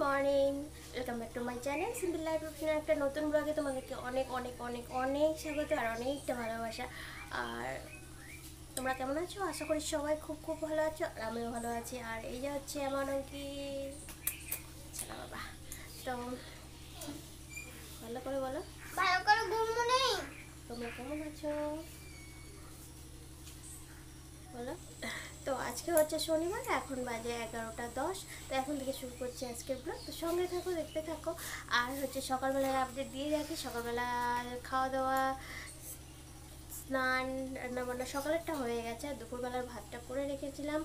Morning, welcome back to my channel simple life রুটিনের একটা নতুন ব্লগে তোমাদেরকে অনেক অনেক অনেক অনেক স্বাগত আর অনেকটা ভালোবাসা। আর তোমরা কেমন আছো? আশা করি সবাই খুব খুব ভালো আছো আর আমিও ভালো আছি। আর এই যে হচ্ছে আমার কি ছেলে বাবা, তো ভালো করে বলো, ভালো করে ঘুমো নেই। তোমরা কেমন আছো বলো। তো আজকে হচ্ছে শনিবার, এখন বাজে 11টা 10। তো এখন থেকে শুরু করছি আজকের ব্লগ। তো সঙ্গে থাকো, দেখতে থাকো। আর হচ্ছে সকালবেলার আপডেট দিয়ে রাখি। সকালবেলা খাওয়া দাওয়া, স্নান, রান্নাবান্না সকালেরটা হয়ে গেছে। আর দুপুরবেলার ভাতটা করে রেখেছিলাম,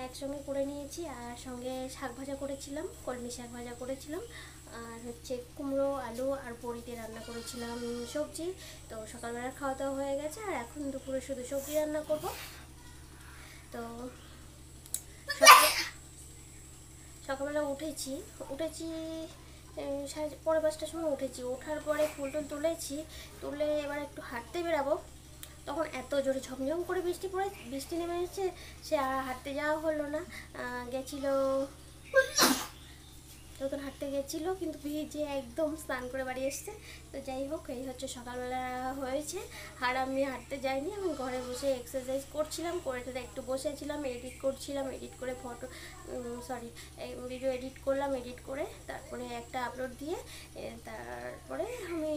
একসঙ্গে করে নিয়েছি। আর সঙ্গে শাক ভাজা করেছিলাম, কলমি শাক ভাজা করেছিলাম। আর হচ্ছে কুমড়ো আলু আর বড়িতে রান্না করেছিলাম সবজি। তো সকালবেলার খাওয়া দাওয়া হয়ে গেছে, আর এখন দুপুরে শুধু সবজি রান্না করব। তো সকালবেলা উঠেছি পরে 5টার সময় উঠেছি। ওঠার পরে ফুল টুল তুলে এবার একটু হাঁটতে বেরাবো। তখন এত জোরে ঝমঝম করে বৃষ্টি নেমে এসেছে, সে আর হাঁটতে যাওয়া হলো না। গেছিলো তখন হাঁটতে গেছিলো, কিন্তু ভিজে একদম স্নান করে বাড়ি এসছে। তো যাই হোক, এই হচ্ছে সকালবেলা হয়েছে। আর আমি হাঁটতে যাইনি, আমি ঘরে বসে এক্সারসাইজ করছিলাম, করে একটু বসেছিলাম, এডিট করছিলাম, এডিট করে ভিডিও এডিট করলাম, এডিট করে তারপরে একটা আপলোড দিয়ে তারপরে আমি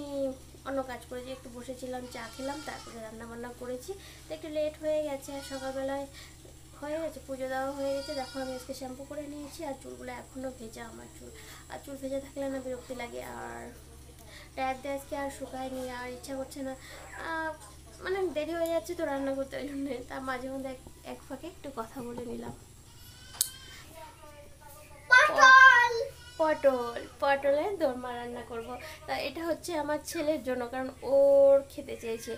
অন্য কাজ করেছি, একটু বসেছিলাম, চা খেলাম, তারপরে রান্নাবান্না করেছি। তো একটু লেট হয়ে গেছে। আর সকালবেলায় হয়ে গেছে, পুজো দেওয়া হয়ে গেছে। দেখো আমি আজকে শ্যাম্পু করে নিয়েছি, আর চুলগুলো এখনও ভেজা আমার চুল। আর চুল ভেজা থাকলে না বিরক্তি লাগে। আর টায়ার দিয়ে আজকে আর শুকায়নি, আর ইচ্ছা করছে না। মানে দেরি হয়ে যাচ্ছে তো রান্না করতে, ওই জন্য তার মাঝে মধ্যে এক ফাঁকে একটু কথা বলে নিলাম। পটলের দোরমা রান্না করব। তা এটা হচ্ছে আমার ছেলের জন্য, কারণ ওর খেতে চেয়েছে,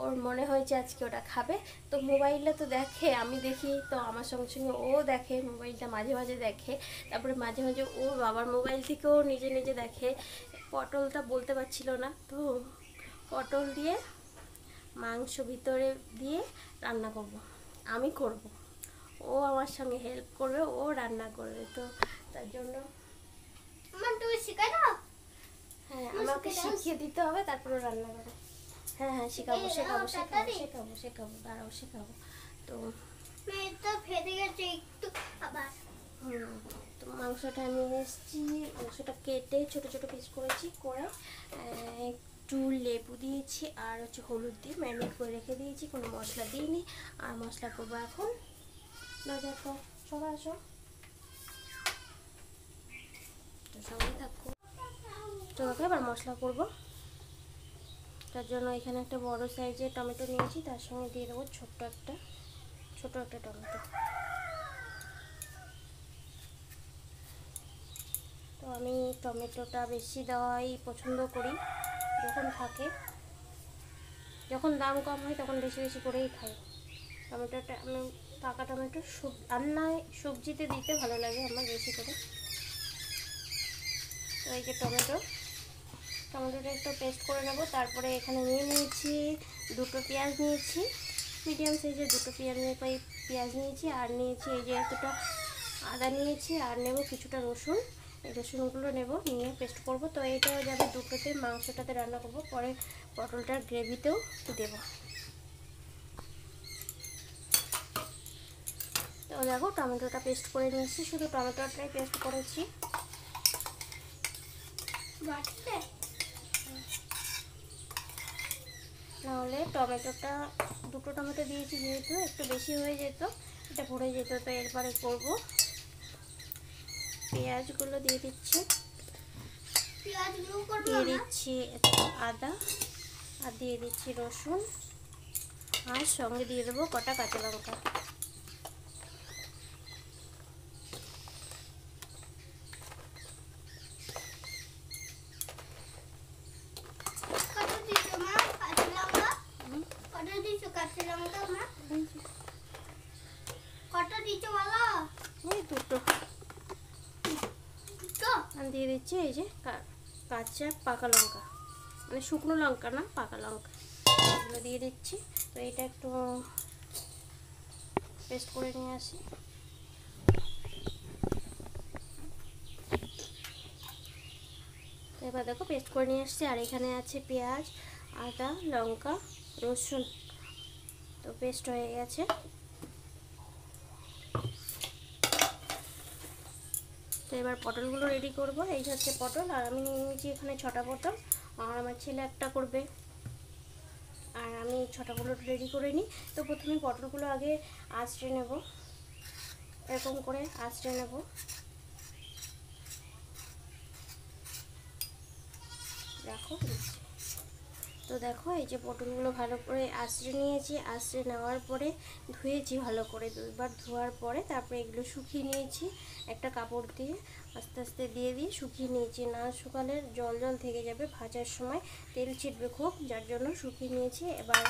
ওর মনে হয়েছে আজকে ওটা খাবে। তো মোবাইলটা তো দেখে, আমি দেখি, তো আমার সঙ্গে সঙ্গে ও দেখে, মোবাইলটা মাঝে মাঝে দেখে। তারপরে মাঝে মাঝে ওর বাবার মোবাইল থেকেও নিজে নিজে দেখে। পটলটা বলতে পারছিল না, তো পটল দিয়ে মাংস ভিতরে দিয়ে রান্না করব। আমি করব, ও আমার সঙ্গে হেল্প করবে, ও রান্না করবে। তো তার জন্য তুমি শিখাই দাও। হ্যাঁ, আমাকে শিখিয়ে দিতে হবে, তারপরে রান্না করে। হ্যাঁ শেখাবো, দাঁড়াও শেখাবো। তো মেয়েটা ফেটে গেছে একটু আবার। তো মাংসটা নিয়ে এসেছি, মাংসটা কেটে ছোট ছোট পিস করেছি, করে একটু লেবু দিয়েছি, আর হচ্ছে হলুদ দিয়ে ম্যারিনেট করে রেখে দিয়েছি, কোনো মশলা দিইনি। আর মশলা করবো এখন। না দেখো, সবাই আসো, তো সবাই থাকো। তো এবার মশলা করব। তার জন্য এখানে একটা বড় সাইজের টমেটো নিয়েছি, তার সঙ্গে দিয়ে দেবো ছোট একটা টমেটো। তো আমি টমেটোটা বেশি দেওয়াই পছন্দ করি, যখন দাম কম হয় তখন বেশি বেশি করেই খাই। টমেটোটা আমি পাকা টমেটো রান্নায় সবজিতে দিতে ভালো লাগে আমার বেশি করে। তো এই যে টমেটোটা একটু পেস্ট করে নেব। তারপরে এখানে নিয়েছি দুটো পেঁয়াজ নিয়েছি, মিডিয়াম সাইজের দুটো পেঁয়াজ নিয়েছি, আর নিয়েছি এই যে এতটা আদা নিয়েছি, আর নেব কিছুটা রসুন। এই রসুনগুলো নিয়ে পেস্ট করব। তো এইটাও যাবে দুটোতে, মাংসটাতে রান্না করব, পরে পটলটার গ্রেভিতেও দেব। তো দেখো টমেটোটা পেস্ট করে নিয়েছি, শুধু টমেটোটাই পেস্ট করেছি। নাহলে দুটো টমেটো দিয়েছি যেহেতু একটু বেশি হয়ে যেত, এটা পড়ে যেত। তো এরপরে করব, পেঁয়াজগুলো দিয়ে দিচ্ছি, আদা, আর দিয়ে দিচ্ছি রসুন, আর সঙ্গে দিয়ে দেবো কটা কাঁচা লঙ্কা। দিয়ে দিচ্ছি এই যে কাঁচা পাকা লঙ্কা, মানে শুকনো লঙ্কা না, পাকা লঙ্কা, এগুলো দিয়ে দিচ্ছি। তো এটা একটু পেস্ট করে নিয়ে আসি। এবার দেখো পেস্ট করে নিয়ে আসছি। আর এখানে আছে পেঁয়াজ, আদা, লঙ্কা, রসুন, তো পেস্ট হয়ে গেছে। তো এবার পটলগুলো রেডি করব। এই হচ্ছে পটল, আর আমি নিয়ে নিয়েছি এখানে 6টা পটল, আর আমার ছেলে একটা করবে, আর আমি 6টাগুলো রেডি করে নিই। তো প্রথমে পটলগুলো আগে আঁচড়ে নেব, এরকম করে আঁচড়ে নেব। রাখো। তো দেখো এই যে পটলগুলো ভালো করে আঁচড়ে নিয়েছি। আঁচড়ে নেওয়ার পরে ধুয়েছি ভালো করে, 2বার ধোয়ার পরে তারপরে এগুলো শুকিয়ে নিয়েছি একটা কাপড় দিয়ে, আস্তে আস্তে দিয়ে শুকিয়ে নিয়েছি। না শুকালে জল জল থেকে যাবে, ভাজার সময় তেল ছিটবে খুব, যার জন্য শুকিয়ে নিয়েছি। এবার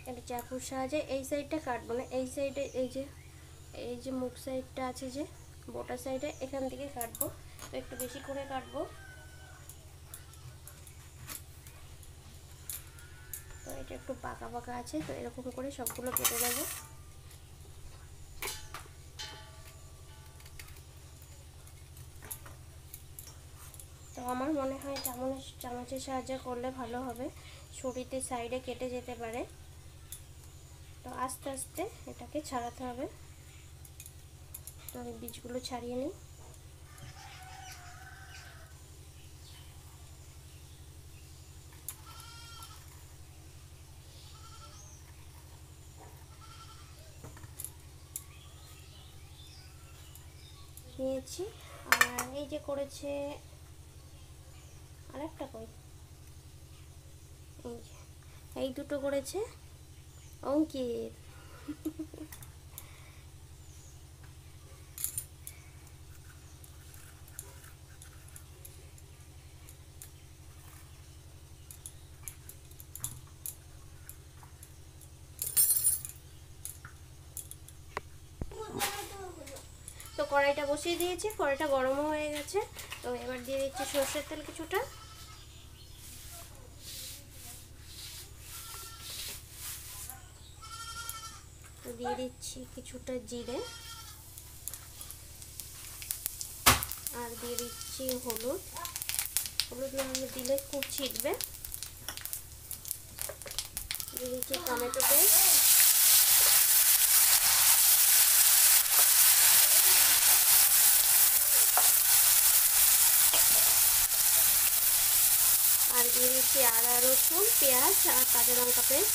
এটা চাকুর সাহায্যে এই সাইডটা কাটবো না, এই সাইডে এই যে মুখ সাইডটা আছে, যে বোটা সাইডে, এখান থেকে কাটবো। তো একটু বেশি করে কাটবো। তো এটা একটু পাকা পাকা আছে, তো এরকম করে সবগুলো কেটে দেব। তো আমার মনে হয় চামচের সাহায্যে করলে ভালো হবে, ছুরিতে সাইডে কেটে যেতে পারে। তো আস্তে আস্তে এটাকে ছাড়াতে হবে। তো আমি বীজগুলো ছাড়িয়ে নিই। নিয়েছি। আর এই যে করেছে আরেকটা, কই, এই যে এই দুটো করেছে অঙ্কিত। তো কড়াইটা বসিয়ে দিয়েছি, কড়াইটা গরমও হয়ে গেছে। তো এবার দিয়ে দিচ্ছি সরষের তেল কিছুটা, দিয়ে দিচ্ছি কিছুটা জিরে, আর দিয়ে দিচ্ছি হলুদ। হলুদ না দিলে খুব ছিটবে। দিয়ে দিচ্ছি টমেটো পেস্ট, আর দিয়ে দিচ্ছি আদা, রসুন, পেঁয়াজ আর কাঁচা লঙ্কা পেস্ট।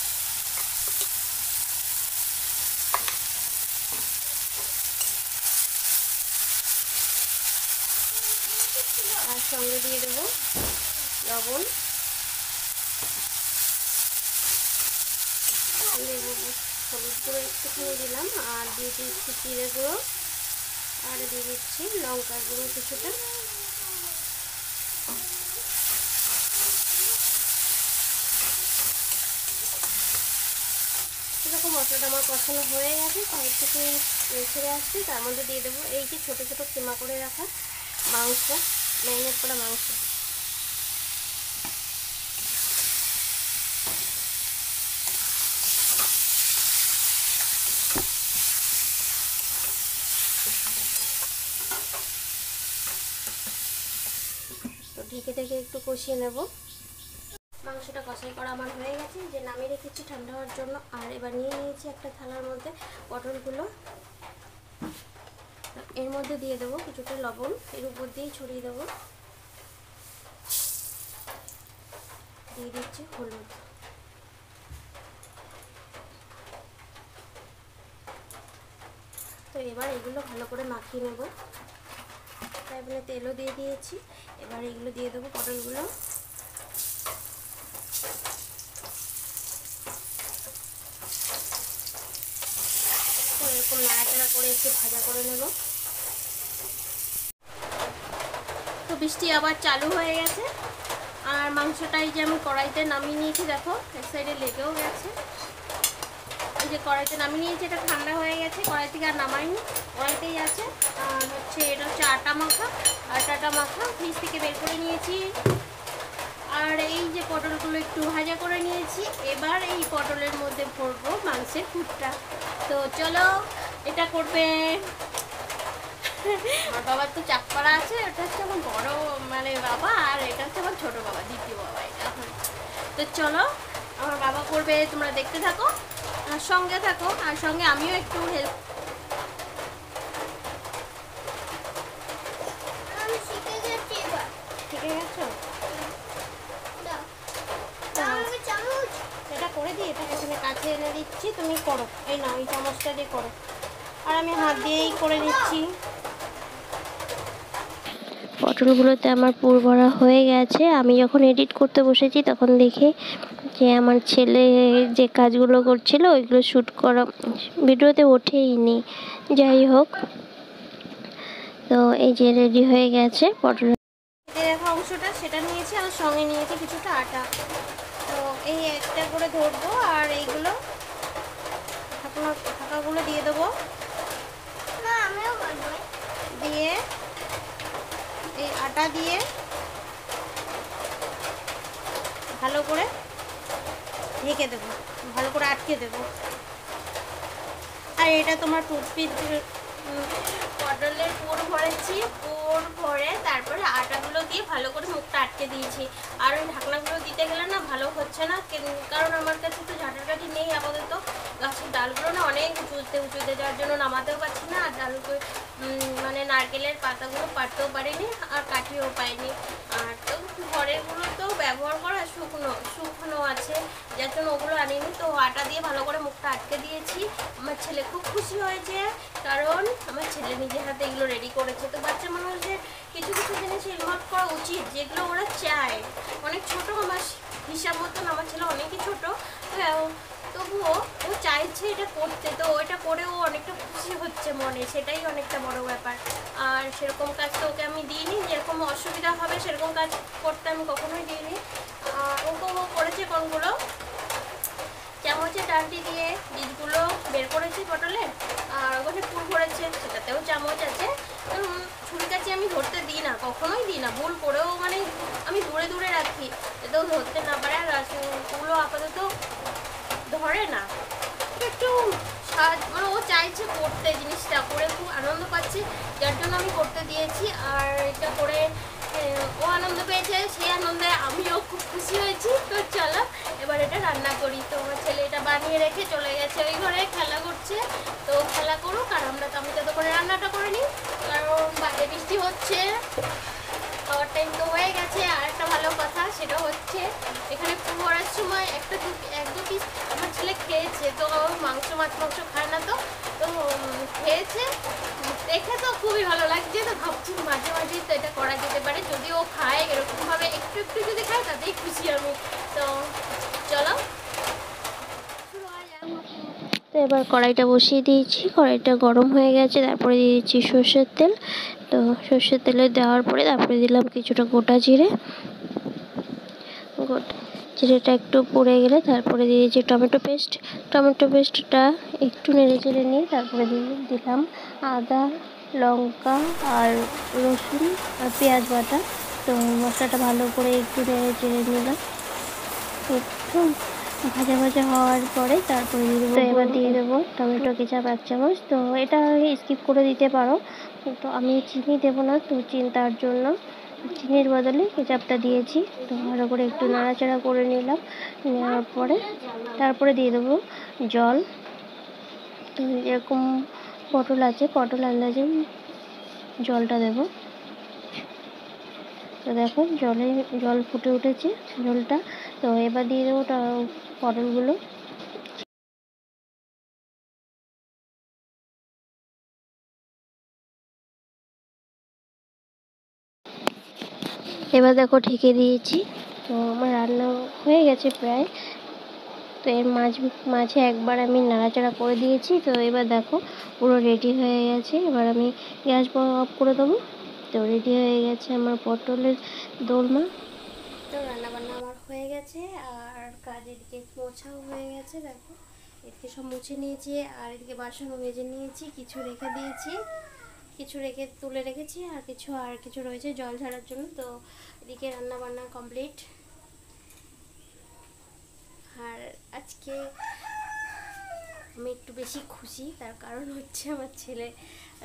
আর সঙ্গে দিয়ে দেবো লবণ, হলুদ গুঁড়ো একটুখানি দিলাম, আর দিয়ে দিচ্ছি জিরে গুঁড়ো, আর দিয়ে দিচ্ছি লঙ্কার গুঁড়ো কিছুটা। এরকম মশলাটা আমার কষানো হয়ে গেছে, সাইড থেকে ছেড়ে আসছি। তার মধ্যে দিয়ে দেবো এই যে ছোটো ছোটো কিমা করে রাখা মাংস, ম্যারিনেট করা মাংস। তো ঢেকে ঢেকে একটু কষিয়ে নেব। মাংসটা কষাই করা আমার হয়ে গেছে, যে নামিয়ে রেখেছি ঠান্ডা হওয়ার জন্য। আর এবার নিয়ে নিয়েছি একটা থালার মধ্যে পটলগুলো, এর মধ্যে দিয়ে দেবো কিছুটা লবণ, এর উপর দিয়েই ছড়িয়ে দেবো। দিয়ে দিচ্ছি হলুদ। তো এবার এগুলো ভালো করে মাখিয়ে নেব। তারপরে তেলও দিয়ে দিয়েছি। এবার এগুলো দিয়ে দেবো পটলগুলো। তো এরকম নাড়াচাড়া করে একটু ভাজা করে নেব। তো বৃষ্টি আবার চালু হয়ে গেছে। আর মাংসটাই যে আমি কড়াইতে নামিয়ে নিয়েছি, দেখো এক সাইডে লেগেও গেছে। এই যে কড়াইতে নামিয়ে নিয়েছি, এটা ঠান্ডা হয়ে গেছে, কড়াই থেকে আর নামাইনি, কড়াইতেই আছে। আর হচ্ছে এটা হচ্ছে আটা মাখা, আটাটা মাখা ফ্রিজ থেকে বের করে নিয়েছি। আর এই যে পটলগুলো একটু ভাজা করে নিয়েছি। এবার এই পটলের মধ্যে ভরবো মাংসের পুরটা। তো চলো, এটা করবে আমার বাবার তো চাপপাড়া আছে, ওটা হচ্ছে আমার বড় মানে বাবা, আর এটা হচ্ছে আমার ছোট বাবা, দ্বিতীয় বাবা এটা। তো চলো আমার বাবা করবে, তোমরা দেখতে থাকো আর সঙ্গে থাকো, আর সঙ্গে আমিও একটু হেল্প। আমি শিখে গেছি এবার। শিখে গেছো? দাও দাও আমাকে চামচ। এটা করে দিই, এটা এখানে কাছে এনে দিচ্ছি, তুমি করো। এই নাও, এই চামচটা দিয়ে করো, আর আমি হাত দিয়েই করে নিচ্ছি। পটলগুলোতে আমার পুর ভরা হয়ে গেছে। আমি যখন এডিট করতে বসেছি তখন দেখি যে আমার ছেলে যে কাজগুলো করছিল ওইগুলো শ্যুট করা ভিডিওতে ওঠেই নি। যাই হোক, তো এই যে রেডি হয়ে গেছে পটল দেখা অংশটা, সেটা নিয়েছি, আর সঙ্গে নিয়েছি কিছুটা আটা। তো এই একটা করে ধরবো, আর এইগুলো ঢাকাগুলো দিয়ে দেবো, না আমিও করবো। দিয়ে এই আটা দিয়ে ভালো করে ঢেকে দেবো, ভালো করে আটকে দেবো। আর এটা তোমার টুথপিক, পটলের পুর ভরেছি, পুর ভরে তারপরে আটাগুলো দিয়ে ভালো করে মুখটা আটকে দিয়েছি। আর ওই ঢাকনাগুলো দিতে গেলে না ভালো হচ্ছে না, কারণ আমার কাছে তো ঝাঁটার কাঠি নেই আপাতত। গাছের ডালগুলো না অনেক উঁচুতে যাওয়ার জন্য নামাতেও পারছি না, আর ডালগুলো মানে নারকেলের পাতাগুলো পাড়তেও পারিনি, আর কাঠিও পাইনি। আর তো ঘরেরগুলো তো ব্যবহার করা শুকনো আছে, যার জন্য ওগুলো আনিনি। তো আটা দিয়ে ভালো করে মুখটা আটকে দিয়েছি। আমার ছেলে খুব খুশি হয়েছে, কারণ আমার ছেলে নিজের হাতে এগুলো রেডি করেছে। তো বাচ্চা মানুষদের কিছু কিছু জিনিস ইনভলভ করা উচিত, যেগুলো ওরা চায়। অনেক ছোট আমার হিসাব মতন, আমার ছেলে অনেকই ছোট, তবুও ও চাইছে এটা করতে, তো এটা করেও অনেকটা খুশি হচ্ছে মনে, সেটাই অনেকটা বড় ব্যাপার। আর সেরকম কাজ তো ওকে আমি দিইনি, যেরকম অসুবিধা হবে সেরকম কাজ করতে আমি কখনোই দিইনি। ওকে ও করেছে কোনগুলো, চামচের ডান্ডি দিয়ে বীজগুলো বের করেছি পটলে, আর ওখানে পুর ভরেছে, সেটাতেও চামচ আছে। ছুরি কাছে আমি ধরতে দিই না, কখনোই দিই না, ভুল করেও মানে আমি দূরে রাখি, এতেও ধরতে না পারে। আর ওগুলো আপাতত ধরে না, একটু মানে ও চাইছে করতে, জিনিসটা করে খুব আনন্দ পাচ্ছে, যার জন্য আমি করতে দিয়েছি। আর এটা করে ও আনন্দ পেয়েছে, সেই আনন্দে আমিও খুব খুশি হয়েছি। তো চলো এবার এটা রান্না করি। তো আমার ছেলে এটা বানিয়ে রেখে চলে গেছে ওই ঘরে, খেলা করছে। তো খেলা করুক, আর আমি তো করে রান্নাটা করে নিই, কারণ বাইরে বৃষ্টি হচ্ছে, খাওয়ার টাইম তো হয়ে গেছে। আর একটা ভালো কথা সেটা হচ্ছে, এখানে পুরোর সময় এক দু পিস আমার ছেলে খেয়েছে। তো মাছ মাংস খায় না, তো খেয়েছে দেখে তো খুবই ভালো লাগছে। তো ভাবছি মাঝে মাঝেই তো এটা করা যেতে পারে, যদি ও খায় এরকমভাবে একটু যদি খায় তাতেই খুশি আমি। তো চলো, তো এবার কড়াইটা বসিয়ে দিয়েছি, কড়াইটা গরম হয়ে গেছে, তারপরে দিয়ে দিচ্ছি সর্ষের তেল। তো সর্ষের তেলে দেওয়ার পরে তারপরে দিলাম কিছুটা গোটা জিরে, জিরেটা একটু পুড়ে গেলে তারপরে দিয়ে দিয়েছি টমেটো পেস্টটা একটু নেড়ে চেড়ে নিয়ে তারপরে দিলাম আদা, লঙ্কা আর রসুন আর পেঁয়াজ বাটা। তো মশলাটা ভালো করে একটু নেড়ে চেড়ে নিলাম, একটু ভাজা হওয়ার পরে তারপরে দিয়ে দেবো, এবার দিয়ে দেবো টমেটো কেচাপ 1 চামচ। তো এটা স্কিপ করে দিতে পারো, তো আমি চিনি দেবো না, তো তার জন্য চিনির বদলে কেচাপটা দিয়েছি। তো ভালো করে একটু নাড়াচাড়া করে নিলাম, নেওয়ার পরে তারপরে দিয়ে দেবো জল। তো এরকম পটল আছে, পটল আন্দাজে জলটা দেবো। তো দেখো জল ফুটে উঠেছে ঝোলটা। তো এবার দিয়ে দেবো পটলগুলো। এবার দেখো ঢেকে দিয়েছি। তো আমার রান্না হয়ে গেছে প্রায়। তো এর মাঝে একবার আমি নাড়াচাড়া করে দিয়েছি। তো এবার দেখো পুরো রেডি হয়ে গেছে, এবার আমি গ্যাস অফ করে দেবো। তো রেডি হয়ে গেছে আমার পটলের দোলমা। তো রান্নাবান্না আমার হয়ে গেছে, আর কাজ এদিকে মোছাও হয়ে গেছে। দেখো এদিকে সব মুছে নিয়েছি, আর এদিকে বাসনও মেজে নিয়েছি, কিছু রেখে দিয়েছি, কিছু তুলে রেখেছি, আর কিছু রয়েছে জল ঝাড়ার জন্য। তো এদিকে রান্নাবান্না কমপ্লিট। আর আজকে আমি একটু বেশি খুশি, তার কারণ হচ্ছে আমার ছেলে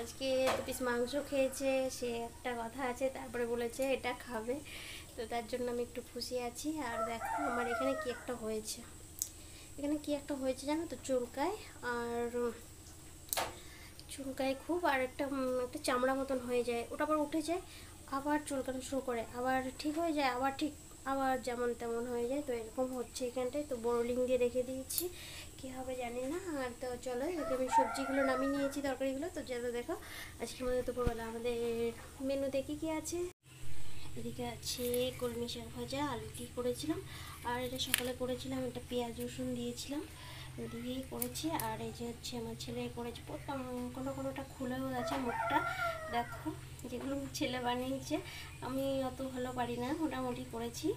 আজকে 2 পিস মাংস খেয়েছে, সে একটা কথা আছে, তারপরে বলেছে এটা খাবে, তো তার জন্য আমি একটু খুশি আছি। আর দেখো আমার এখানে কি একটা হয়েছে, এখানে কি একটা হয়েছে জানো তো, চুলকায়, আর চুলকায় খুব, আর একটা চামড়া মতন হয়ে যায়, ওটা আবার উঠে যায়, আবার চুলকানো শুরু করে, আবার ঠিক হয়ে যায়, আবার ঠিক আবার যেমন তেমন হয়ে যায়। তো এরকম হচ্ছে এখানটায়, তো বোরোলিং দিয়ে রেখে দিয়েছি, কী হবে জানি না। আর তো চলো, এদিকে আমি সবজিগুলো নামিয়ে নিয়েছি, তরকারিগুলো। তো চলো দেখো আজকে আমাদের দুপুরবেলা আমাদের মেনুতে কী কী আছে। এদিকে আছে কলমি শাক ভাজা, আলু দিয়ে করেছিলাম, আর এটা সকালে করেছিলাম, এটা পেঁয়াজ রসুন দিয়েছিলাম, দিয়েই করেছি। আর এই যে হচ্ছে আমার ছেলে করেছে, প্রথম কোনোটা খুলেও আছে মুখটা, দেখো যেগুলো আমার ছেলে বানিয়েছে, আমি অত ভালো পারি না, মোটামুটি করেছি।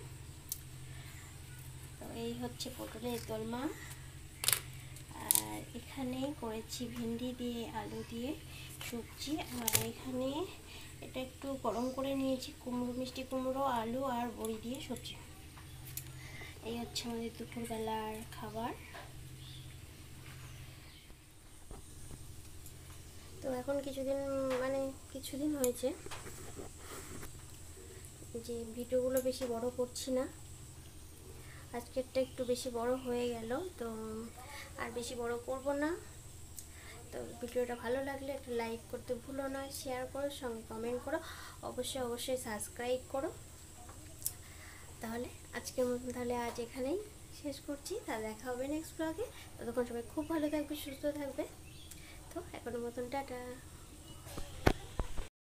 তো এই হচ্ছে পটলের দোলমা, আর এখানে করেছি ভেন্ডি দিয়ে আলু দিয়ে সবজি, আর এখানে এটা একটু গরম করে নিয়েছি, কুমড়ো, মিষ্টি কুমড়ো, আলু আর বড়ি দিয়ে সবজি। এই হচ্ছে আমাদের দুপুরবেলার খাবার। তো এখন কিছুদিন হয়েছে যে ভিডিওগুলো বেশি বড় করছি না, আজকেরটা একটু বেশি বড় হয়ে গেল, তো আর বেশি বড় করব না। তো ভিডিওটা ভালো লাগলে একটা লাইক করতে ভুলো না, শেয়ার করো, সঙ্গে কমেন্ট করো, অবশ্যই সাবস্ক্রাইব করো। তাহলে আজকের মতন তাহলে আজ এখানেই শেষ করছি, তা দেখা হবে নেক্সট ব্লগে। ততক্ষণ সবাই খুব ভালো থাকবে, সুস্থ থাকবে। তো এখনের মতন টাটা।